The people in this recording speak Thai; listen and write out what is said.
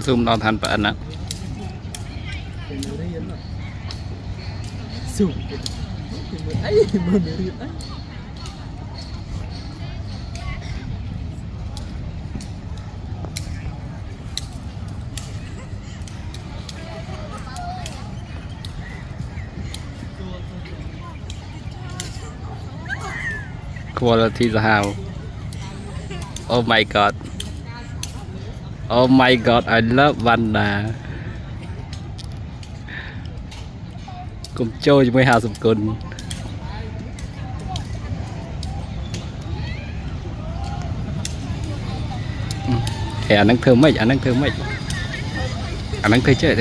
ซูมนอนทันปะอันนะสูงไอ้มันไม่รีบไอ้ควอลิตี้สหาว Oh my god Oh my god I love Vanda กุมโจ้จะไม่หาสมกุลแต่อันนั้นเธอไม่อันนั้นเธอไม่อันนั้นเคยเจอ